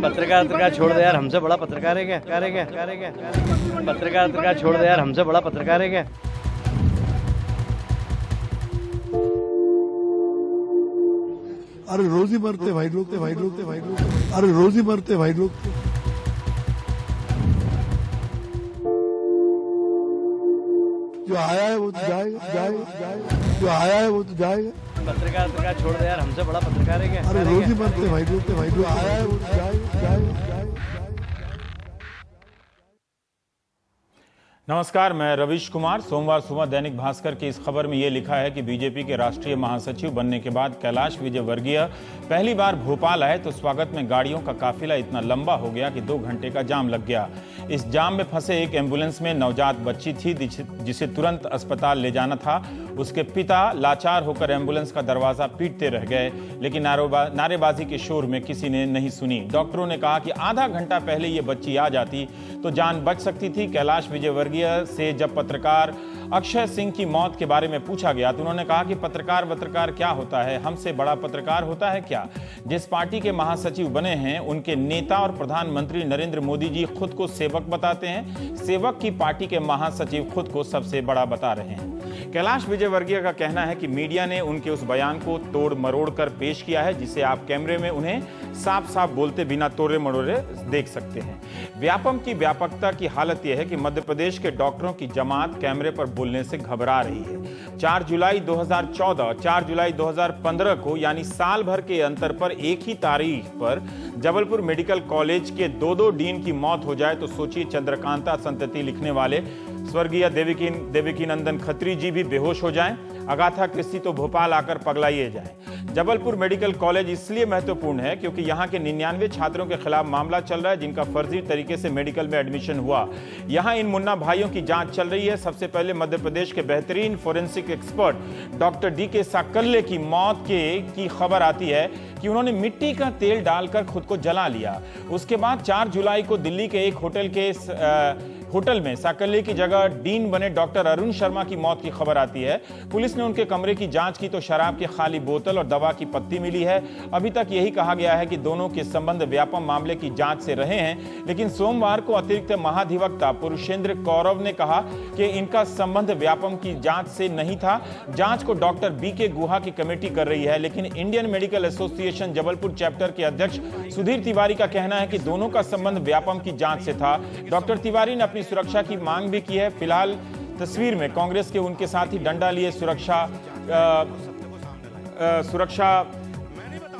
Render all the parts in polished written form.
पत्रकार छोड़ दे यार, हमसे बड़ा पत्रकार है क्या? पत्रकार छोड़ दे यार, हमसे बड़ा पत्रकार है क्या? अरे रोज ही मरते भाई लोग, अरे रोज ही मरते भाई लोग। जो आया है वो तो जाएगा, जो आया है वो तो जाएगा। पत्रकार छोड़ दे यार, हमसे बड़ा पत्रकार है क्या? अरे रोज ही मरते भाई लोग, जो आया है वो तो जाएगा। नमस्कार, मैं रविश कुमार। सोमवार सुबह दैनिक भास्कर की इस खबर में ये लिखा है कि बीजेपी के राष्ट्रीय महासचिव बनने के बाद कैलाश विजयवर्गीय पहली बार भोपाल आए तो स्वागत में गाड़ियों का काफिला इतना लंबा हो गया कि 2 घंटे का जाम लग गया। इस जाम में फंसे एक एम्बुलेंस में नवजात बच्ची थी जिसे तुरंत अस्पताल ले जाना था। उसके पिता लाचार होकर एम्बुलेंस का दरवाजा पीटते रह गए, लेकिन नारेबाजी के शोर में किसी ने नहीं सुनी। डॉक्टरों ने कहा कि आधा घंटा पहले ये बच्ची आ जाती तो जान बच सकती थी। कैलाश विजयवर्गीय से जब पत्रकार अक्षय सिंह की मौत के बारे में पूछा गया तो उन्होंने कहा कि पत्रकार क्या होता है, हमसे बड़ा पत्रकार होता है क्या? जिस पार्टी के महासचिव बने हैं उनके नेता और प्रधानमंत्री नरेंद्र मोदी जी खुद को सेवक बताते हैं। सेवक की पार्टी के महासचिव खुद को सबसे बड़ा बता रहे हैं। कैलाश विजयवर्गीय का कहना है कि मीडिया ने उनके उस बयान को तोड़ मरोड़ कर पेश किया है जिसे आप कैमरे में उन्हें साफ साफ बोलते बिना तोड़े मरोड़े देख सकते हैं। व्यापम की व्यापकता की हालत यह है कि मध्य प्रदेश के डॉक्टरों की जमात कैमरे पर बोलने से घबरा रही है। 4 जुलाई 2014, 4 जुलाई 2015 को यानी साल भर के अंतर पर एक ही तारीख पर जबलपुर मेडिकल कॉलेज के 2 डीन की मौत हो जाए तो सोचिए चंद्रकांता संतति लिखने वाले स्वर्गीय देवकी नंदन खत्री जी भी बेहोश हो जाएं, अगाथा क्रिस्टी तो भोपाल आकर पगलाइए जाएं। जबलपुर मेडिकल कॉलेज इसलिए महत्वपूर्ण है क्योंकि यहां के 99 छात्रों के खिलाफ मामला चल रहा है जिनका फर्जी तरीके से मेडिकल में एडमिशन हुआ। यहां इन मुन्ना भाइयों की जांच चल रही है। सबसे पहले मध्य प्रदेश के बेहतरीन forensic expert doctor DK. Sakalle की मौत की खबर आती है कि उन्होंने मिट्टी का तेल डालकर खुद को जला लिया। उसके बाद 4 जुलाई को दिल्ली के एक होटल में साकल्ले की जगह डीन बने डॉक्टर अरुण शर्मा की मौत की खबर आती है। पुलिस ने उनके कमरे की जांच की तो शराब की खाली बोतल और दवा की पत्ती मिली है। अभी तक यही कहा गया है कि दोनों के संबंध व्यापम मामले की जांच से रहे हैं, लेकिन सोमवार को अतिरिक्त महाधिवक्ता पुरुषेंद्र कौरव ने कहा कि इनका संबंध व्यापम की जांच से नहीं था। जांच को डॉक्टर बी.के. गुहा की कमेटी कर रही है, लेकिन Indian medical association Jabalpur chapter के अध्यक्ष सुधीर तिवारी का कहना है कि दोनों का संबंध व्यापम की जांच से था। डॉक्टर तिवारी ने सुरक्षा की मांग भी की है। फिलहाल तस्वीर में कांग्रेस के उनके साथ ही डंडा लिए सुरक्षा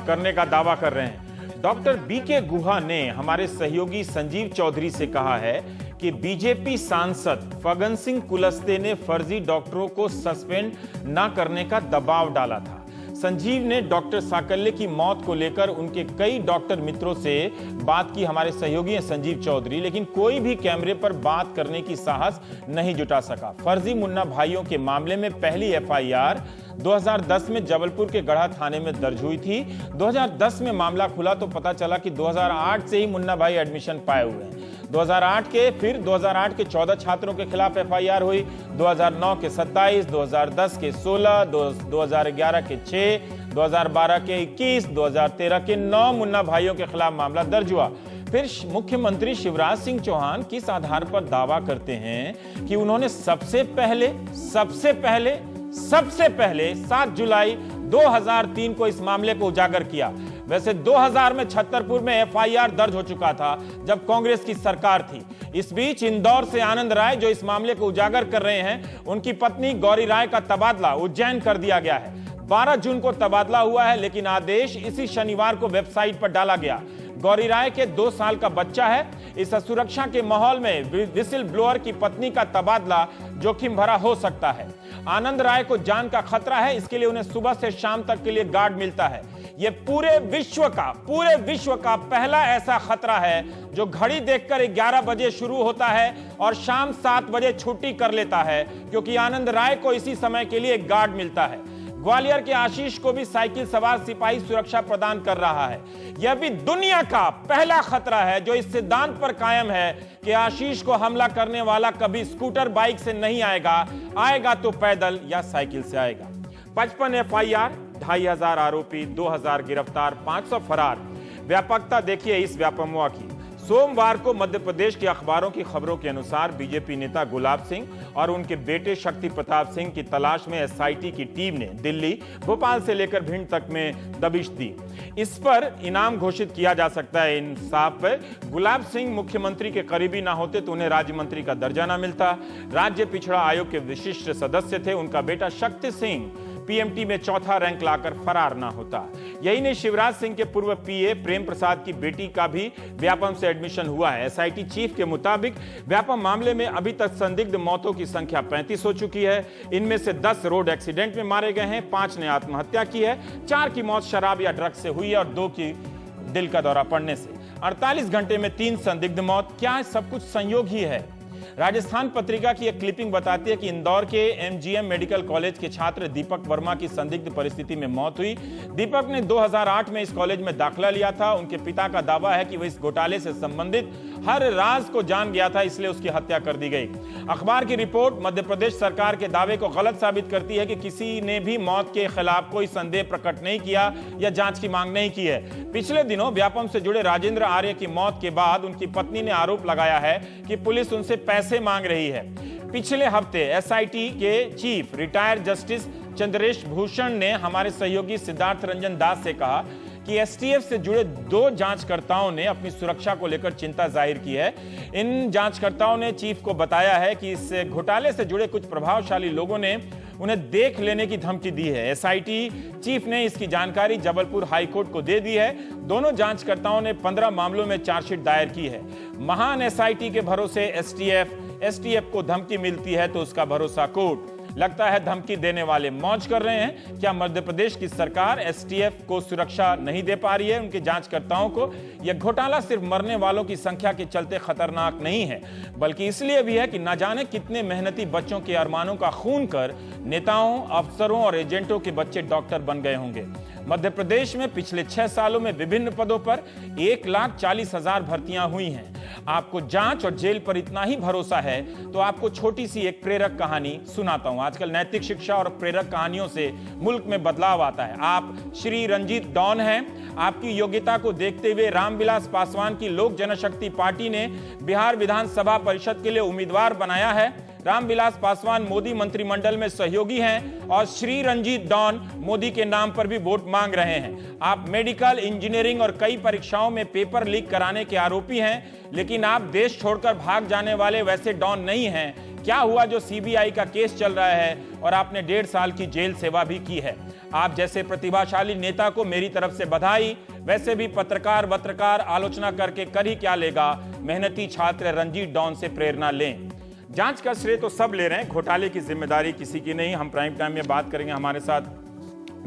करने का दावा कर रहे हैं। Doctor BK. गुहा ने हमारे सहयोगी संजीव चौधरी से कहा है कि बीजेपी सांसद फगन सिंह कुलस्ते ने फर्जी डॉक्टरों को सस्पेंड न करने का दबाव डाला था। संजीव ने डॉक्टर साकल्ले की मौत को लेकर उनके कई डॉक्टर मित्रों से बात की, हमारे सहयोगी हैं संजीव चौधरी, लेकिन कोई भी कैमरे पर बात करने की साहस नहीं जुटा सका। फर्जी मुन्ना भाइयों के मामले में पहली एफआईआर 2010 में जबलपुर के गढ़ा थाने में दर्ज हुई थी। 2010 में मामला खुला तो पता चला कि 2008 से ही मुन्ना भाई एडमिशन पाए हुए हैं। 2008 के 14 छात्रों के खिलाफ एफआईआर हुई, 2009 के 27, 2010 के 16, 2011 के 6, 2012 के 21, 2013 के 9 मुन्ना भाइयों के खिलाफ मामला दर्ज हुआ। फिर मुख्यमंत्री शिवराज सिंह चौहान किस आधार पर दावा करते हैं कि उन्होंने सबसे पहले 7 जुलाई 2003 को इस मामले को उजागर किया। वैसे 2000 में छतरपुर में एफआईआर दर्ज हो चुका था जब कांग्रेस की सरकार थी। इस बीच इंदौर से आनंद राय जो इस मामले को उजागर कर रहे हैं, उनकी पत्नी गौरी राय का तबादला उज्जैन कर दिया गया है। 12 जून को तबादला हुआ है, लेकिन आदेश इसी शनिवार को वेबसाइट पर डाला गया। गौरी राय के 2 साल का बच्चा है। इस असुरक्षा के माहौल में विसिल ब्लोअर की पत्नी का तबादला जोखिम भरा हो सकता है। आनंद राय को जान का खतरा है, इसके लिए उन्हें सुबह से शाम तक के लिए गार्ड मिलता है। यह पूरे विश्व का पहला ऐसा खतरा है जो घड़ी देखकर 11 बजे शुरू होता है और शाम 7 बजे छुट्टी कर लेता है, क्योंकि आनंद राय को इसी समय के लिए गार्ड मिलता है। ग्वालियर के आशीष को भी साइकिल सवार सिपाही सुरक्षा प्रदान कर रहा है। यह भी दुनिया का पहला खतरा है जो इस सिद्धांत पर कायम है कि आशीष को हमला करने वाला कभी स्कूटर बाइक से नहीं आएगा तो पैदल या साइकिल से आएगा। 55 एफआईआर, 2500 आरोपी, 2000 गिरफ्तार, 500 फरार। व्यापकता देखिए इस व्यापमवा की। सोमवार को मध्य प्रदेश के अखबारों की खबरों के अनुसार बीजेपी नेता गुलाब सिंह और उनके बेटे शक्ति प्रताप सिंह की तलाश में एसआईटी की टीम ने दिल्ली, भोपाल से लेकर भिंड तक में दबिश दी। इस पर इनाम घोषित किया जा सकता है। इंसाफ पर गुलाब सिंह मुख्यमंत्री के करीबी ना होते तो उन्हें राज्य मंत्री का दर्जा ना मिलता। राज्य पिछड़ा आयोग के विशिष्ट सदस्य थे। उनका बेटा शक्ति सिंह पीएमटी में चौथा रैंक लाकर फरार ना होता। यही नहीं, शिवराज सिंह के पूर्व पीए प्रेम प्रसाद की बेटी का भी व्यापम से एडमिशन हुआ है। एसआईटी चीफ के मुताबिक व्यापम मामले में अभी तक संदिग्ध मौतों की संख्या 35 हो चुकी है। इनमें से 10 रोड एक्सीडेंट में मारे गए हैं, 5 ने आत्महत्या की है, 4 की मौत शराब या ड्रग्स से हुई है और 2 की दिल का दौरा पड़ने से। 48 घंटे में 3 संदिग्ध मौत। क्या सब कुछ संयोग ही है? राजस्थान पत्रिका की एक क्लिपिंग बताती है कि इंदौर के एमजीएम मेडिकल कॉलेज के छात्र दीपक वर्मा की संदिग्ध परिस्थिति में मौत हुई। दीपक ने 2008 में इस कॉलेज में दाखिला लिया था। उनके पिता का दावा है कि वह इस घोटाले से संबंधित हर राज को जान गया था, इसलिए उसकी हत्या कर दी गई। अखबार की रिपोर्ट मध्य प्रदेश सरकार के दावे को गलत साबित करती है कि किसी ने भी मौत के खिलाफ कोई संदेह प्रकट नहीं किया या जांच की मांग नहीं की है। पिछले दिनों व्यापम से जुड़े राजेंद्र आर्य की मौत के बाद उनकी पत्नी ने आरोप लगाया है कि पुलिस उनसे पैसे मांग रही है। पिछले हफ्ते एसआईटी के chief retired justice Chandresh Bhushan ने हमारे सहयोगी सिद्धार्थ रंजन दास से कहा कि एसटीएफ से जुड़े 2 जांचकर्ताओं ने अपनी सुरक्षा को लेकर चिंता जाहिर की है। इन जांचकर्ताओं ने चीफ को बताया है कि इस घोटाले से जुड़े कुछ प्रभावशाली लोगों ने उन्हें देख लेने की धमकी दी है। एसआईटी चीफ ने इसकी जानकारी जबलपुर हाईकोर्ट को दे दी है। दोनों जांचकर्ताओं ने 15 मामलों में चार्जशीट दायर की है। महान एसआईटी के भरोसे एसटीएफ को धमकी मिलती है तो उसका भरोसा कोर्ट। लगता है धमकी देने वाले मौज कर रहे हैं। क्या मध्य प्रदेश की सरकार एसटीएफ को सुरक्षा नहीं दे पा रही है? उनके जांचकर्ताओं को यह घोटाला सिर्फ मरने वालों की संख्या के चलते खतरनाक नहीं है, बल्कि इसलिए भी है कि न जाने कितने मेहनती बच्चों के अरमानों का खून कर नेताओं, अफसरों और एजेंटों के बच्चे डॉक्टर बन गए होंगे। मध्य प्रदेश में पिछले 6 सालों में विभिन्न पदों पर 1,40,000 भर्तियां हुई हैं। आपको जांच और जेल पर इतना ही भरोसा है तो आपको छोटी सी एक प्रेरक कहानी सुनाता हूं। आजकल नैतिक शिक्षा और प्रेरक कहानियों से मुल्क में बदलाव आता है। आप श्री रंजीत डॉन हैं। आपकी योग्यता को देखते हुए रामविलास पासवान की लोक जनशक्ति पार्टी ने बिहार विधानसभा परिषद के लिए उम्मीदवार बनाया है। रामविलास पासवान मोदी मंत्रिमंडल में सहयोगी हैं और श्री रंजीत डॉन मोदी के नाम पर भी वोट मांग रहे हैं। आप मेडिकल, इंजीनियरिंग और कई परीक्षाओं में पेपर लीक कराने के आरोपी हैं, लेकिन आप देश छोड़कर भाग जाने वाले वैसे डॉन नहीं हैं। क्या हुआ जो सीबीआई का केस चल रहा है और आपने 1.5 साल की जेल सेवा भी की है। आप जैसे प्रतिभाशाली नेता को मेरी तरफ से बधाई। वैसे भी पत्रकार आलोचना करके कर ही क्या लेगा। मेहनती छात्र रंजीत डॉन से प्रेरणा लें। जांच का श्रेय तो सब ले रहे हैं, घोटाले की जिम्मेदारी किसी की नहीं। हम प्राइम टाइम में बात करेंगे। हमारे साथ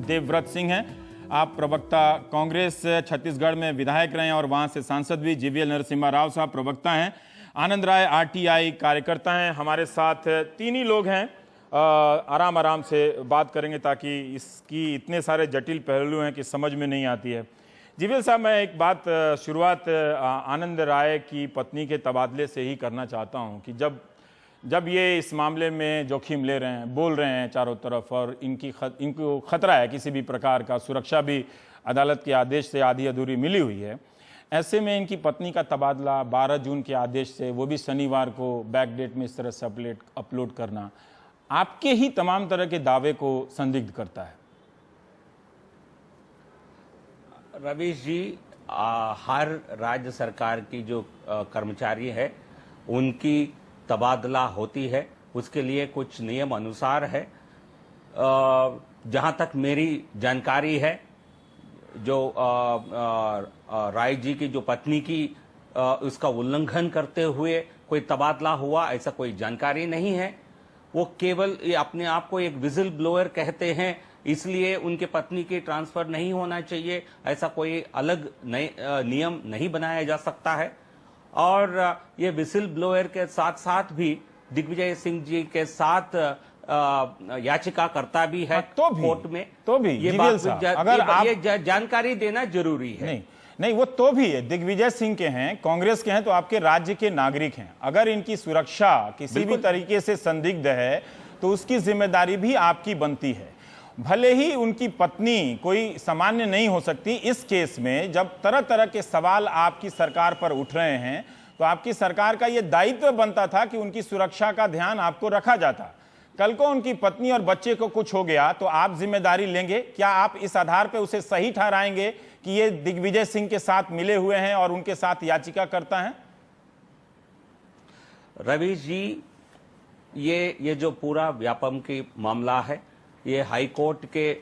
देवव्रत सिंह हैं। आप प्रवक्ता कांग्रेस छत्तीसगढ़ में विधायक रहे हैं और वहां से सांसद भी। जीवीएल नरसिम्हा राव साहब प्रवक्ता हैं। आनंद राय आरटीआई कार्यकर्ता हैं। हमारे साथ 3 ही लोग हैं। आराम से बात करेंगे ताकि इसकी इतने सारे जटिल पहलू हैं कि समझ में नहीं आती है। जीवीएल साहब, मैं एक बात शुरुआत आनंद राय की पत्नी के तबादले से ही करना चाहता हूं कि जब ये इस मामले में जोखिम ले रहे हैं, बोल रहे हैं चारों तरफ और इनको खतरा है किसी भी प्रकार का, सुरक्षा भी अदालत के आदेश से आधी अधूरी मिली हुई है, ऐसे में इनकी पत्नी का तबादला 12 जून के आदेश से, वो भी शनिवार को बैकडेट में इस तरह से अपलोड करना आपके ही तमाम तरह के दावे को संदिग्ध करता है। रवीश जी, हर राज्य सरकार की जो कर्मचारी है उनकी तबादला होती है, उसके लिए कुछ नियम अनुसार है। जहां तक मेरी जानकारी है, जो राय जी की जो पत्नी की उसका उल्लंघन करते हुए कोई तबादला हुआ, ऐसा कोई जानकारी नहीं है। वो केवल अपने आप को एक विजिल ब्लोअर कहते हैं, इसलिए उनके पत्नी की ट्रांसफर नहीं होना चाहिए, ऐसा कोई अलग नियम नहीं बनाया जा सकता है। और ये विजिल ब्लोअर के साथ साथ भी दिग्विजय सिंह जी के साथ याचिकाकर्ता भी है कोर्ट में, तो भी ये बात अगर ये जानकारी देना जरूरी है। नहीं वो तो भी है, दिग्विजय सिंह के हैं, कांग्रेस के हैं, तो आपके राज्य के नागरिक हैं। अगर इनकी सुरक्षा किसी भी तरीके से संदिग्ध है तो उसकी जिम्मेदारी भी आपकी बनती है। भले ही उनकी पत्नी कोई सामान्य नहीं हो सकती, इस केस में जब तरह तरह के सवाल आपकी सरकार पर उठ रहे हैं तो आपकी सरकार का यह दायित्व बनता था कि उनकी सुरक्षा का ध्यान आपको रखा जाता। कल को उनकी पत्नी और बच्चे को कुछ हो गया तो आप जिम्मेदारी लेंगे? क्या आप इस आधार पर उसे सही ठहराएंगे कि ये दिग्विजय सिंह के साथ मिले हुए हैं और उनके साथ याचिका करता है? रवि जी, ये जो पूरा व्यापम की मामला है, ये हाईकोर्ट के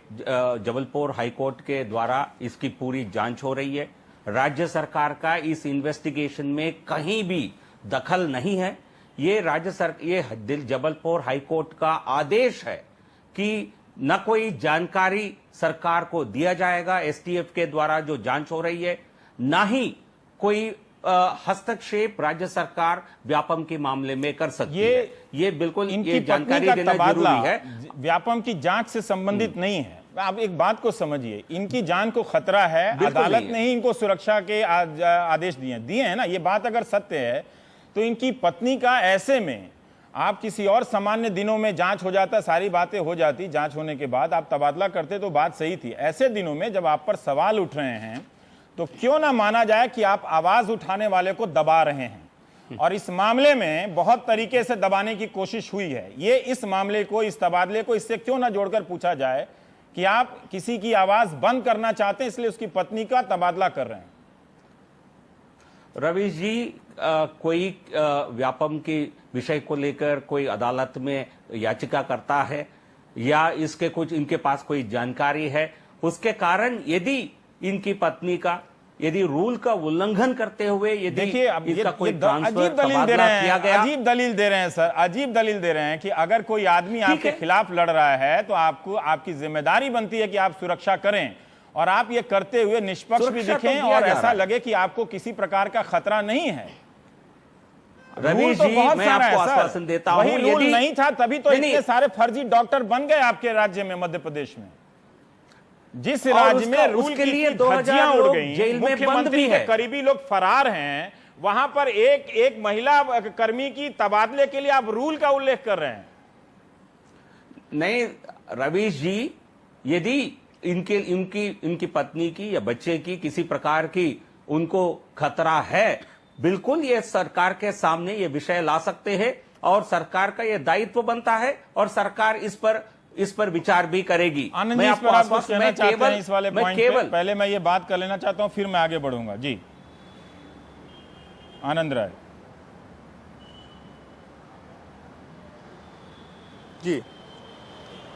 जबलपुर हाईकोर्ट के द्वारा इसकी पूरी जांच हो रही है। राज्य सरकार का इस इन्वेस्टिगेशन में कहीं भी दखल नहीं है। ये जबलपुर हाईकोर्ट का आदेश है कि न कोई जानकारी सरकार को दिया जाएगा एसटीएफ के द्वारा जो जांच हो रही है, ना ही कोई हस्तक्षेप राज्य सरकार व्यापम के मामले में कर सकती है। ये बिल्कुल ये जानकारी देना जरूरी है। व्यापम की जांच से संबंधित नहीं है। आप एक बात को समझिए, इनकी जान को खतरा है, अदालत ने ही इनको सुरक्षा के आदेश दिए हैं ना। ये बात अगर सत्य है तो इनकी पत्नी का ऐसे में आप किसी और सामान्य दिनों में जांच हो जाता, सारी बातें हो जाती, जांच होने के बाद आप तबादला करते तो बात सही थी। ऐसे दिनों में जब आप पर सवाल उठ रहे हैं तो क्यों ना माना जाए कि आप आवाज उठाने वाले को दबा रहे हैं, और इस मामले में बहुत तरीके से दबाने की कोशिश हुई है। ये इस मामले को, इस तबादले को इससे क्यों ना जोड़कर पूछा जाए कि आप किसी की आवाज बंद करना चाहते हैं इसलिए उसकी पत्नी का तबादला कर रहे हैं? रवि जी, कोई व्यापम के विषय को लेकर कोई अदालत में याचिका करता है या इसके कुछ इनके पास कोई जानकारी है, उसके कारण यदि इनकी पत्नी का यदि रूल का उल्लंघन करते हुए यदि देखिए, अब इसका कोई अजीब दलील दे रहे हैं, अजीब दलील दे रहे हैं सर, अजीब दलील दे रहे हैं कि अगर कोई आदमी आपके खिलाफ लड़ रहा है तो आपको, आपकी जिम्मेदारी बनती है कि आप सुरक्षा करें, और आप ये करते हुए निष्पक्ष भी दिखें और ऐसा लगे कि आपको किसी प्रकार का खतरा नहीं है। रवि जी, मैं आपको आश्वासन देता हूं, वही रूल नहीं था तभी तो इतने सारे फर्जी डॉक्टर बन गए आपके राज्य में, मध्य प्रदेश में। जिस राज्य में रूल के लिए 2000 उड़ गई, जेल में बंद भी है, करीबी लोग फरार हैं, वहां पर एक महिला कर्मी की तबादले के लिए आप रूल का उल्लेख कर रहे हैं। नहीं रवीश जी, यदि इनकी पत्नी की या बच्चे की किसी प्रकार की उनको खतरा है, बिल्कुल ये सरकार के सामने ये विषय ला सकते हैं और सरकार का ये दायित्व बनता है और सरकार इस पर विचार भी करेगी। मैं आपको आश्वस्त करना चाहता हूं इस वाले पॉइंट पे। पहले मैं ये बात कर लेना चाहता हूं, फिर मैं आगे बढ़ूंगा। जी आनंद राय जी,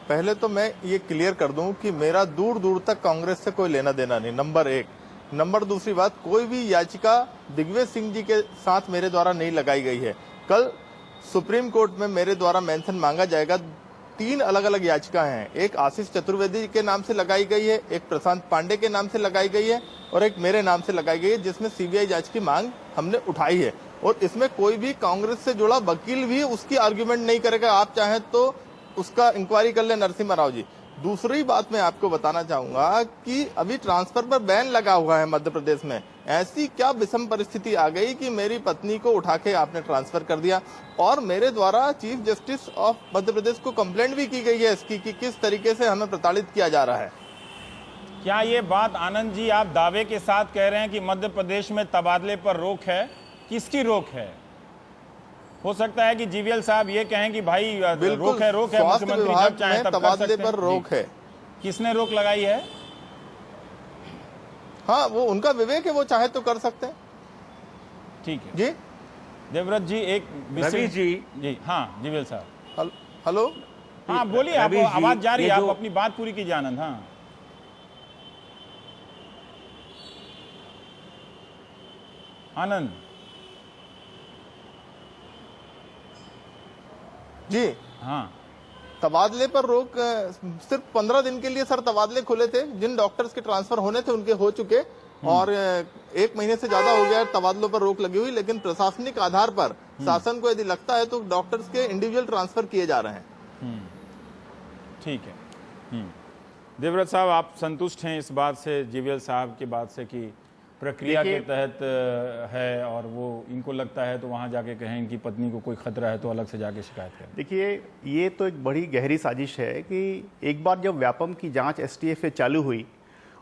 पहले तो मैं ये क्लियर कर दूं कि मेरा दूर दूर तक कांग्रेस से कोई लेना देना नहीं, नंबर एक। नंबर दूसरी बात, कोई भी याचिका दिग्विजय सिंह जी के साथ मेरे द्वारा नहीं लगाई गई है। कल सुप्रीम कोर्ट में मेरे द्वारा मेंशन मांगा जाएगा। 3 अलग अलग याचिका हैं, एक आशीष चतुर्वेदी के नाम से लगाई गई है, एक प्रशांत पांडे के नाम से लगाई गई है और एक मेरे नाम से लगाई गई है, जिसमें सीबीआई जांच की मांग हमने उठाई है। और इसमें कोई भी कांग्रेस से जुड़ा वकील भी उसकी आर्ग्यूमेंट नहीं करेगा। आप चाहें तो उसका इंक्वायरी कर ले नरसिम्हा राव जी। दूसरी बात मैं आपको बताना चाहूंगा कि अभी ट्रांसफर पर बैन लगा हुआ है मध्य प्रदेश में। ऐसी क्या विषम परिस्थिति आ गई कि मेरी पत्नी को उठा के आपने ट्रांसफर कर दिया, और मेरे द्वारा chief justice of Madhya Pradesh को कंप्लेंट भी की गई है इसकी कि किस तरीके से हमें प्रताड़ित किया जा रहा है। क्या ये बात आनंद जी आप दावे के साथ कह रहे हैं कि मध्य प्रदेश में तबादले पर रोक है? किसकी रोक है? हो सकता है कि जीवीएल साहब ये कहें कि भाई रोक है, मुख्यमंत्री जब चाहे तब तबादले पर रोक है। किसने रोक लगाई है? हाँ, वो उनका विवेक है, वो चाहे तो कर सकते हैं। ठीक है जी। देवव्रत जी, एक रवि जी, हाँ जीवीएल साहब, हेलो, हाँ बोलिए, आप आवाज जा रही है, आप अपनी बात पूरी कीजिए आनंद। हाँ आनंद जी। हाँ, तबादले पर रोक सिर्फ 15 दिन के लिए सर तबादले खुले थे। जिन डॉक्टर्स के ट्रांसफर होने थे उनके हो चुके, और 1 महीने से ज्यादा हो गया तबादलों पर रोक लगी हुई। लेकिन प्रशासनिक आधार पर शासन को यदि लगता है तो डॉक्टर्स के इंडिविजुअल ट्रांसफर किए जा रहे हैं। ठीक है। देवव्रत साहब, आप संतुष्ट हैं इस बात से, जीवीएल साहब की बात से, कि प्रक्रिया के तहत है और वो इनको लगता है तो वहां जाके कहें इनकी पत्नी को कोई खतरा है तो अलग से जाके शिकायत करें। देखिए, ये तो एक बड़ी गहरी साजिश है कि एक बार जब व्यापम की जांच एसटीएफ से चालू हुई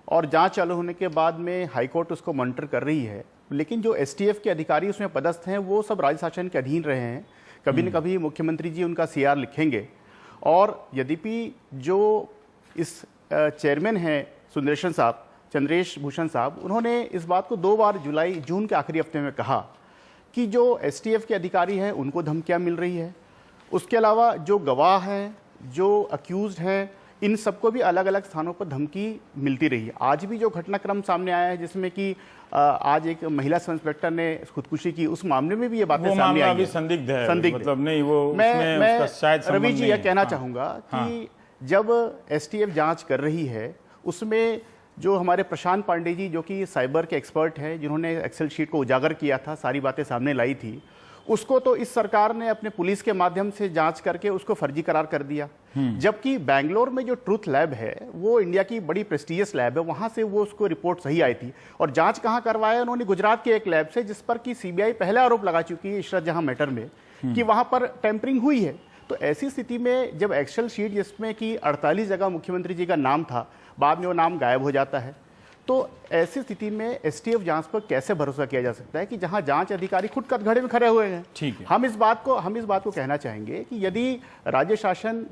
और जांच चालू होने के बाद में हाईकोर्ट उसको मॉनिटर कर रही है, लेकिन जो एसटीएफ के अधिकारी उसमें पदस्थ हैं वो सब राज्य शासन के अधीन रहे हैं। कभी न कभी मुख्यमंत्री जी उनका सीआर लिखेंगे। और यद्यपि जो इस चेयरमैन हैं सुंदरेशन साहब, चंद्रेश भूषण साहब, उन्होंने इस बात को 2 बार जून के आखिरी हफ्ते में कहा कि जो एसटीएफ के अधिकारी हैं उनको धमकियां मिल रही है। उसके अलावा जो गवाह हैं, जो अक्यूज्ड हैं, इन सबको भी अलग अलग स्थानों पर धमकी मिलती रही है। आज भी जो घटनाक्रम सामने आया है जिसमें कि आज एक महिला सब इंस्पेक्टर ने खुदकुशी की, उस मामले में भी ये बातें सामने आई है। संदिग्ध है, संदिग्ध मतलब नहीं वो मैं उसका शायद रवि जी यह कहना हाँ। चाहूंगा कि जब एसटीएफ जांच कर रही है उसमें जो हमारे प्रशांत पांडे जी जो कि साइबर के एक्सपर्ट हैं, जिन्होंने एक्सेल शीट को उजागर किया था, सारी बातें सामने लाई थी, उसको तो इस सरकार ने अपने पुलिस के माध्यम से जांच करके उसको फर्जी करार कर दिया। जबकि बैंगलोर में जो ट्रूथ लैब है वो इंडिया की बड़ी प्रेस्टिजियस लैब है, वहां से वो उसको रिपोर्ट सही आई थी। और जांच कहां करवाया उन्होंने? गुजरात के एक लैब से, जिस पर कि सीबीआई पहले आरोप लगा चुकी है इशरत जहां मैटर में कि वहां पर टेम्परिंग हुई है। तो ऐसी स्थिति में जब एक्सेल शीट जिसमें कि 48 जगह मुख्यमंत्री जी का नाम था, बाद में वो नाम गायब हो जाता है, तो ऐसी स्थिति में एसटीएफ जांच पर कैसे भरोसा किया जा सकता है कि जहां जांच अधिकारी खुद कटघरे में खड़े हुए हैं। ठीक है। हम इस बात को कहना चाहेंगे कि यदि राज्य शासन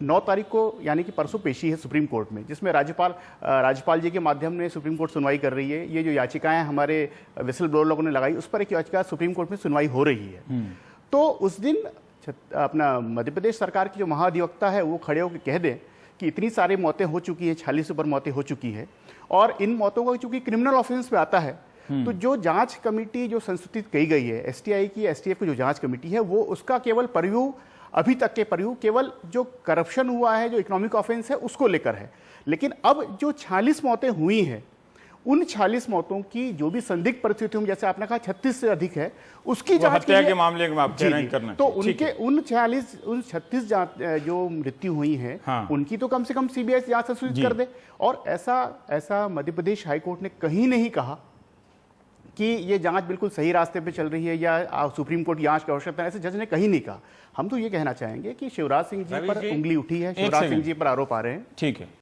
9 तारीख को यानी कि परसों पेशी है सुप्रीम कोर्ट में, जिसमें राज्यपाल जी के माध्यम में सुप्रीम कोर्ट सुनवाई कर रही है। ये जो याचिकाएं हमारे विसल ब्लोअर लोगों ने लगाई, उस पर एक याचिका सुप्रीम कोर्ट में सुनवाई हो रही है। तो उस दिन अपना मध्य प्रदेश सरकार की जो महाधिवक्ता है वो खड़े होकर कह दें कि इतनी सारी मौतें हो चुकी है, 40 से ऊपर मौतें हो चुकी है, और इन मौतों को चूंकि क्रिमिनल ऑफेंस में आता है, तो जो जांच कमेटी जो संस्थापित की गई है एसटीआई की, एसटीएफ की जो जांच कमेटी है, वो उसका केवल परव्यू, अभी तक के परव्यू केवल जो करप्शन हुआ है, जो इकोनॉमिक ऑफेंस है, उसको लेकर है। लेकिन अब जो 46 मौतें हुई हैं, उन 46 मौतों की जो भी संदिग्ध परिस्थितियों में, जैसे आपने कहा 36 से अधिक है, उसकी जांच हत्या के मामले में आप कह रहे हैं करना। तो उनके उन 36 जो मृत्यु हुई हैं, हाँ। उनकी तो कम से कम सीबीआई जांच संशोधित कर दे। और ऐसा मध्य प्रदेश हाईकोर्ट ने कहीं नहीं कहा कि ये जांच बिल्कुल सही रास्ते पे चल रही है या सुप्रीम कोर्ट जांच की आवश्यकता है, ऐसे जज ने कहीं नहीं कहा। हम तो ये कहना चाहेंगे कि शिवराज सिंह जी पर उंगली उठी है, शिवराज सिंह जी पर आरोप आ रहे हैं। ठीक है।